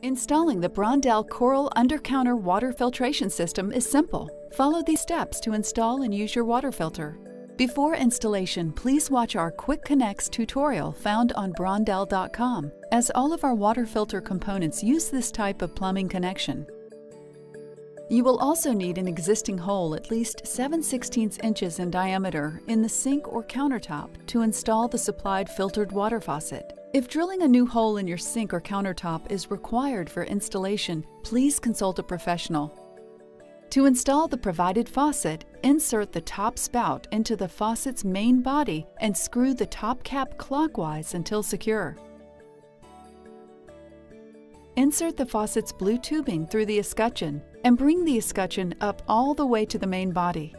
Installing the Brondell Coral Under-Counter Water Filtration System is simple. Follow these steps to install and use your water filter. Before installation, please watch our Quick Connects tutorial found on Brondell.com, as all of our water filter components use this type of plumbing connection. You will also need an existing hole at least 7/16 inches in diameter in the sink or countertop to install the supplied filtered water faucet. If drilling a new hole in your sink or countertop is required for installation, please consult a professional. To install the provided faucet, insert the top spout into the faucet's main body and screw the top cap clockwise until secure. Insert the faucet's blue tubing through the escutcheon and bring the escutcheon up all the way to the main body.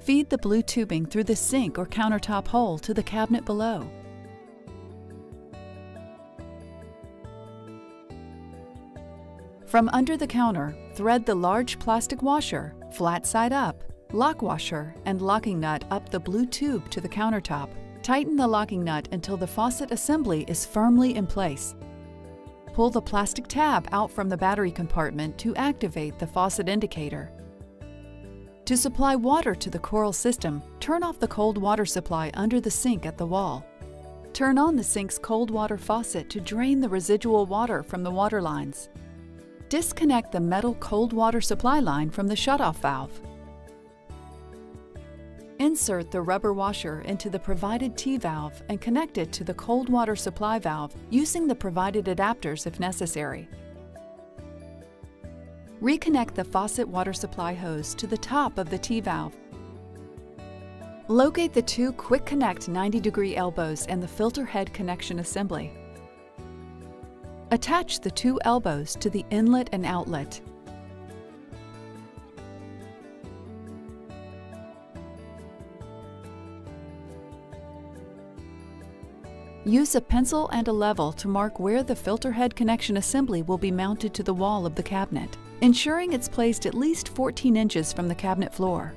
Feed the blue tubing through the sink or countertop hole to the cabinet below. From under the counter, thread the large plastic washer, flat side up, lock washer, and locking nut up the blue tube to the countertop. Tighten the locking nut until the faucet assembly is firmly in place. Pull the plastic tab out from the battery compartment to activate the faucet indicator. To supply water to the Coral system, turn off the cold water supply under the sink at the wall. Turn on the sink's cold water faucet to drain the residual water from the water lines. Disconnect the metal cold water supply line from the shutoff valve. Insert the rubber washer into the provided T-valve and connect it to the cold water supply valve using the provided adapters if necessary. Reconnect the faucet water supply hose to the top of the T-valve. Locate the two Quick Connect 90-degree elbows and the filter head connection assembly. Attach the two elbows to the inlet and outlet. Use a pencil and a level to mark where the filter head connection assembly will be mounted to the wall of the cabinet, ensuring it's placed at least 14 inches from the cabinet floor.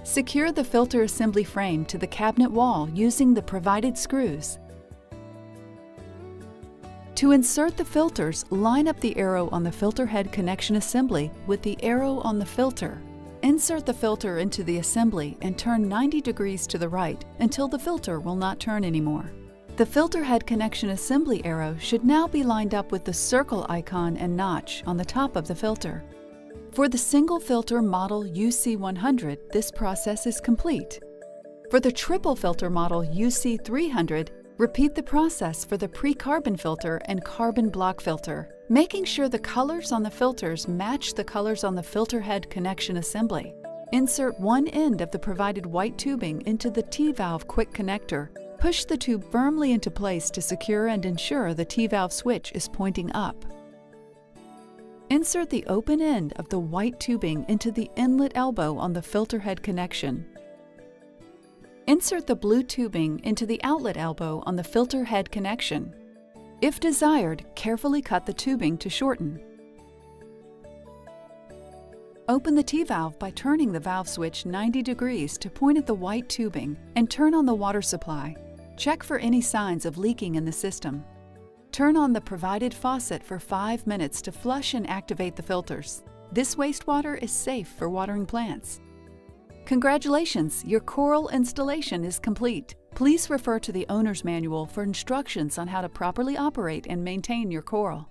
Secure the filter assembly frame to the cabinet wall using the provided screws. To insert the filters, line up the arrow on the filter head connection assembly with the arrow on the filter. Insert the filter into the assembly and turn 90 degrees to the right until the filter will not turn anymore. The filter head connection assembly arrow should now be lined up with the circle icon and notch on the top of the filter. For the single filter model UC100, this process is complete. For the triple filter model UC300, repeat the process for the pre-carbon filter and carbon block filter, making sure the colors on the filters match the colors on the filter head connection assembly. Insert one end of the provided white tubing into the T-valve quick connector. Push the tube firmly into place to secure and ensure the T-valve switch is pointing up. Insert the open end of the white tubing into the inlet elbow on the filter head connection. Insert the blue tubing into the outlet elbow on the filter head connection. If desired, carefully cut the tubing to shorten. Open the T-valve by turning the valve switch 90 degrees to point at the white tubing and turn on the water supply. Check for any signs of leaking in the system. Turn on the provided faucet for 5 minutes to flush and activate the filters. This wastewater is safe for watering plants. Congratulations, your Coral installation is complete. Please refer to the owner's manual for instructions on how to properly operate and maintain your Coral.